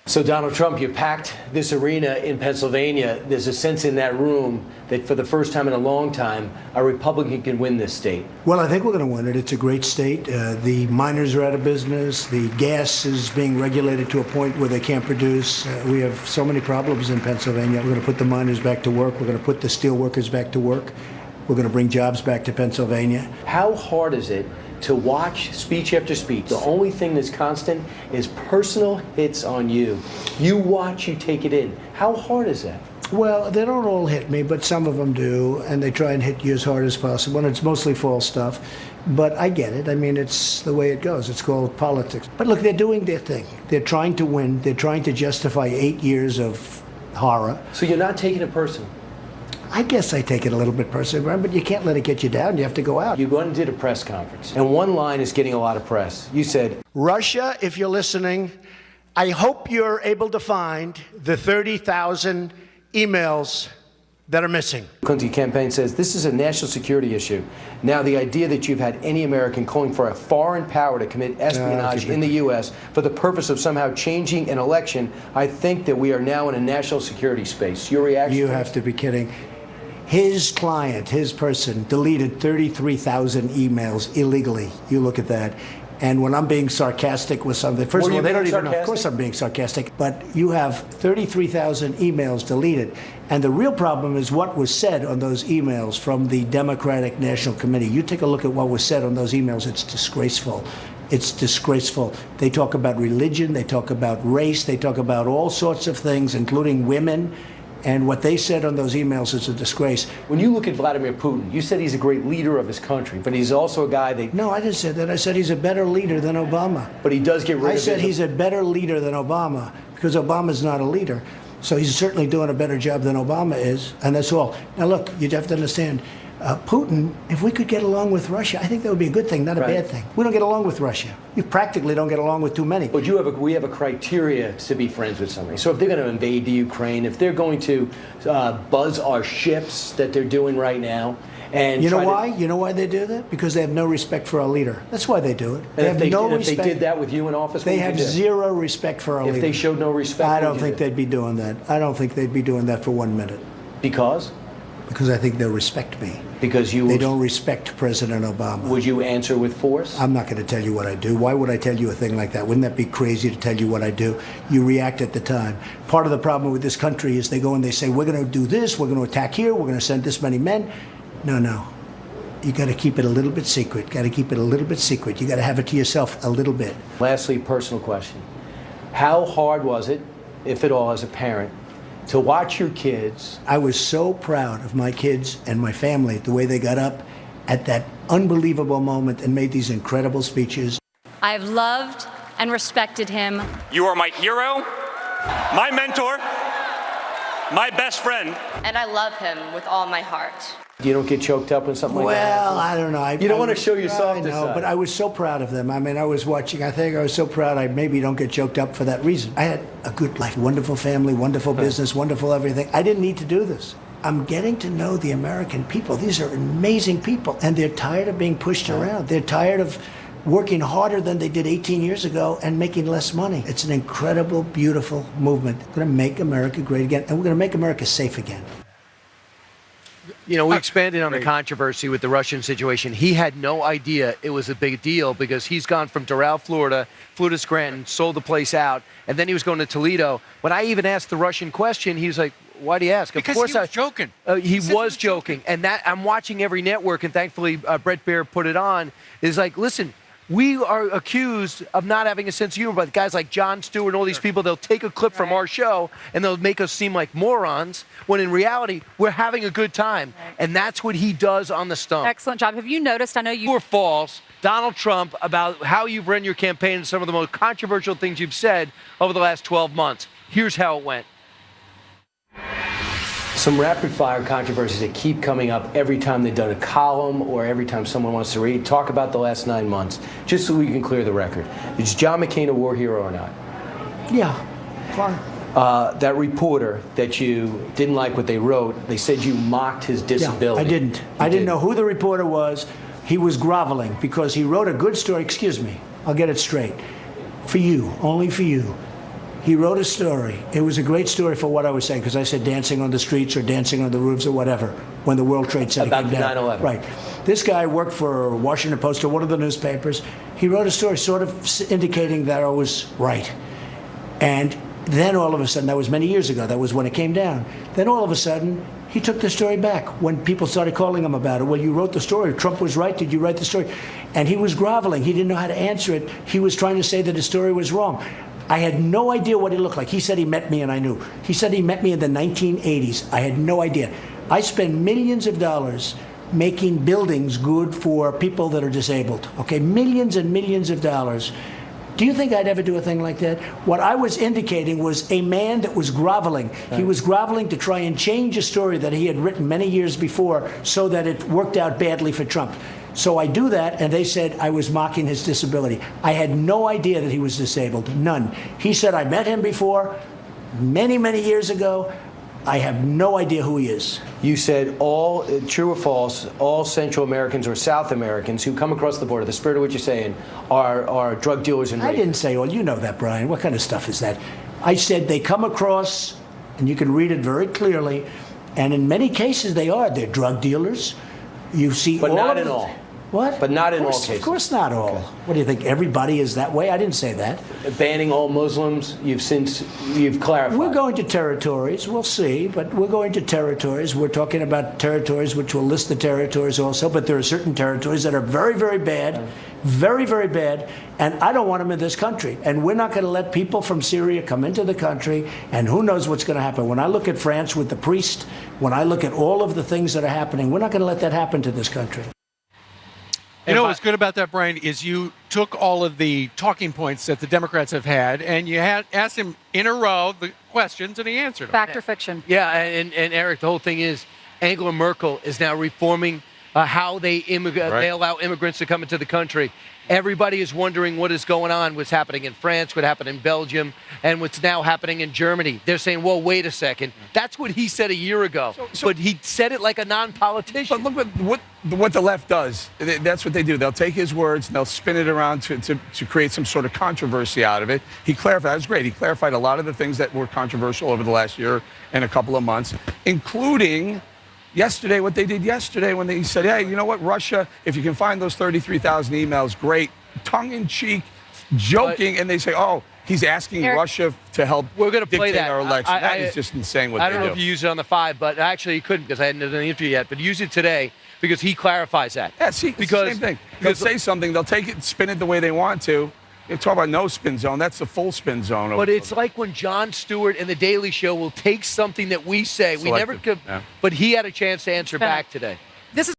So Donald Trump, you packed this arena in Pennsylvania. There's a sense in that room that for the first time in a long time, a Republican can win this state. Well, I think we're going to win it. It's a great state. The miners are out of business. The gas is being regulated to a point where they can't produce. We have so many problems in Pennsylvania. We're going to put the miners back to work. We're going to put the steel workers back to work. We're going to bring jobs back to Pennsylvania. How hard is it to watch speech after speech? The only thing that's constant is personal hits on you. You watch, you take it in. How hard is that? Well, they don't all hit me, but some of them do, and they try and hit you as hard as possible, and it's mostly false stuff. But I get it. I mean, it's the way it goes. It's called politics. But look, they're doing their thing. They're trying to win. They're trying to justify 8 years of horror. So you're not taking it personal? I guess I take it a little bit personally, but you can't let it get you down. You have to go out. You went and did a press conference, and one line is getting a lot of press. You said, Russia, if you're listening, I hope you're able to find the 30,000 emails that are missing. Clinton campaign says this is a national security issue. Now, the idea that you've had any American calling for a foreign power to commit espionage in the U.S. for the purpose of somehow changing an election, I think that we are now in a national security space. Your reaction? You have to be kidding. His client, his person, deleted 33,000 emails illegally. You look at that. And when I'm being sarcastic with something, first of all, they don't even know. Of course I'm being sarcastic. But you have 33,000 emails deleted. And the real problem is what was said on those emails from the Democratic National Committee. You take a look at what was said on those emails. It's disgraceful. It's disgraceful. They talk about religion. They talk about race. They talk about all sorts of things, including women. And what they said on those emails is a disgrace. When you look at Vladimir Putin, you said he's a great leader of his country, but he's also a guy that... No, I didn't say that. I said he's a better leader than Obama. But he does get rid of... I said he's a better leader than Obama, because Obama's not a leader. So he's certainly doing a better job than Obama is, and that's all. Now look, you have to understand, Putin, if we could get along with Russia, I think that would be a good thing, not a bad thing. We don't get along with Russia. You practically don't get along with too many. But we have a criteria to be friends with somebody. So if they're going to invade the Ukraine, if they're going to buzz our ships that they're doing right now, and you know why? You know why they do that? Because they have no respect for our leader. That's why they do it. They have no respect. If they did that with you in office, they have zero respect for our leader. If they showed no respect, I don't think they'd be doing that. I don't think they'd be doing that for 1 minute. Because? Because I think they'll respect me. Because they don't respect President Obama. Would you answer with force? I'm not going to tell you what I do. Why would I tell you a thing like that? Wouldn't that be crazy to tell you what I do? You react at the time. Part of the problem with this country is they go and they say, we're going to do this, we're going to attack here, we're going to send this many men. No. You got to keep it a little bit secret. Got to keep it a little bit secret. You got to have it to yourself a little bit. Lastly, personal question. How hard was it, if at all, as a parent, to watch your kids? I was so proud of my kids and my family, the way they got up at that unbelievable moment and made these incredible speeches. I've loved and respected him. You are my hero, my mentor, my best friend. And I love him with all my heart. You don't get choked up when something like that happens? Well, I don't know. You don't want to show your softer side. But I was so proud of them. I mean, I was watching. I think I was so proud I maybe don't get choked up for that reason. I had a good life, wonderful family, wonderful business, wonderful everything. I didn't need to do this. I'm getting to know the American people. These are amazing people, and they're tired of being pushed around. They're tired of working harder than they did 18 years ago and making less money. It's an incredible, beautiful movement. We're going to make America great again, and we're going to make America safe again. You know, we expanded on the controversy with the Russian situation. He had no idea it was a big deal because he's gone from Doald, Florida, flew to Scranton, sold the place out, and then he was going to Toledo. When I even asked the Russian question, he was like, why do you ask? Because he was joking. He was joking. And that I'm watching every network, and thankfully Brett Baer put it on, is like, listen, we are accused of not having a sense of humor by guys like Jon Stewart and all these people. They'll take a clip from our show and they'll make us seem like morons, when in reality, we're having a good time. And that's what he does on the stump. Excellent job. Have you noticed, I know you... True or false, Donald Trump, about how you've run your campaign and some of the most controversial things you've said over the last 12 months. Here's how it went. Some rapid-fire controversies that keep coming up every time they've done a column or every time someone wants to read. Talk about the last 9 months, just so we can clear the record. Is John McCain a war hero or not? Yeah, fine. That reporter that you didn't like what they wrote, they said you mocked his disability. Yeah, I didn't. I didn't know who the reporter was. He was groveling because he wrote a good story. Excuse me, I'll get it straight. For you, only for you. He wrote a story. It was a great story for what I was saying, because I said dancing on the streets or dancing on the roofs or whatever when the World Trade Center About came down. 9/11. Right. This guy worked for Washington Post or one of the newspapers. He wrote a story sort of indicating that I was right. And then all of a sudden, that was many years ago, that was when it came down. Then all of a sudden, he took the story back when people started calling him about it. Well, you wrote the story. Trump was right. Did you write the story? And he was groveling. He didn't know how to answer it. He was trying to say that his story was wrong. I had no idea what he looked like. He said he met me and I knew. He said he met me in the 1980s. I had no idea. I spend millions of dollars making buildings good for people that are disabled. Okay, millions and millions of dollars. Do you think I'd ever do a thing like that? What I was indicating was a man that was groveling. He was groveling to try and change a story that he had written many years before so that it worked out badly for Trump. So I do that, and they said I was mocking his disability. I had no idea that he was disabled, none. He said I met him before, many, many years ago. I have no idea who he is. You said all, true or false, all Central Americans or South Americans who come across the border, the spirit of what you're saying, are drug dealers and rapists. I didn't say all. You know that, Brian. What kind of stuff is that? I said they come across, and you can read it very clearly, and in many cases they are. They're drug dealers. You see But all not of in the- all. What? But not in all Of cases. course not all. Okay. What do you think? Everybody is that way? I didn't say that. Banning all Muslims, you've clarified. We're going to territories. We'll see, but we're going to territories. We're talking about territories which will list the territories also, but there are certain territories that are very, very bad, very, very bad, and I don't want them in this country. And we're not going to let people from Syria come into the country, and who knows what's going to happen. When I look at France with the priest, when I look at all of the things that are happening, we're not going to let that happen to this country. You know what's good about that, Brian, is you took all of the talking points that the Democrats have had, and you had asked him in a row the questions, and he answered them. Fact or fiction? Yeah, and Eric, the whole thing is Angela Merkel is now reforming how they allow immigrants to come into the country. Everybody is wondering what is going on, what's happening in France, what happened in Belgium, and what's now happening in Germany. They're saying, well, wait a second. That's what he said a year ago, but he said it like a non-politician. But look what the left does. That's what they do. They'll take his words and they'll spin it around to create some sort of controversy out of it. He clarified. That was great. He clarified a lot of the things that were controversial over the last year and a couple of months, including yesterday, what they did yesterday when they said, hey, you know what, Russia, if you can find those 33,000 emails, great. Tongue-in-cheek, joking, and they say, oh, he's asking Eric, Russia to help We're going to play dictate that. our election. That is just insane what I they don't do. know if you used it on the 5, but actually you couldn't because I hadn't done the interview yet, but use it today because he clarifies that. Yeah, see, it's the same thing. They'll say something, they'll take it and spin it the way they want to. You talk about no spin zone, that's the full spin zone. But it's like when Jon Stewart and The Daily Show will take something that we say, we never Selective, could, yeah. but he had a chance to answer back today. This is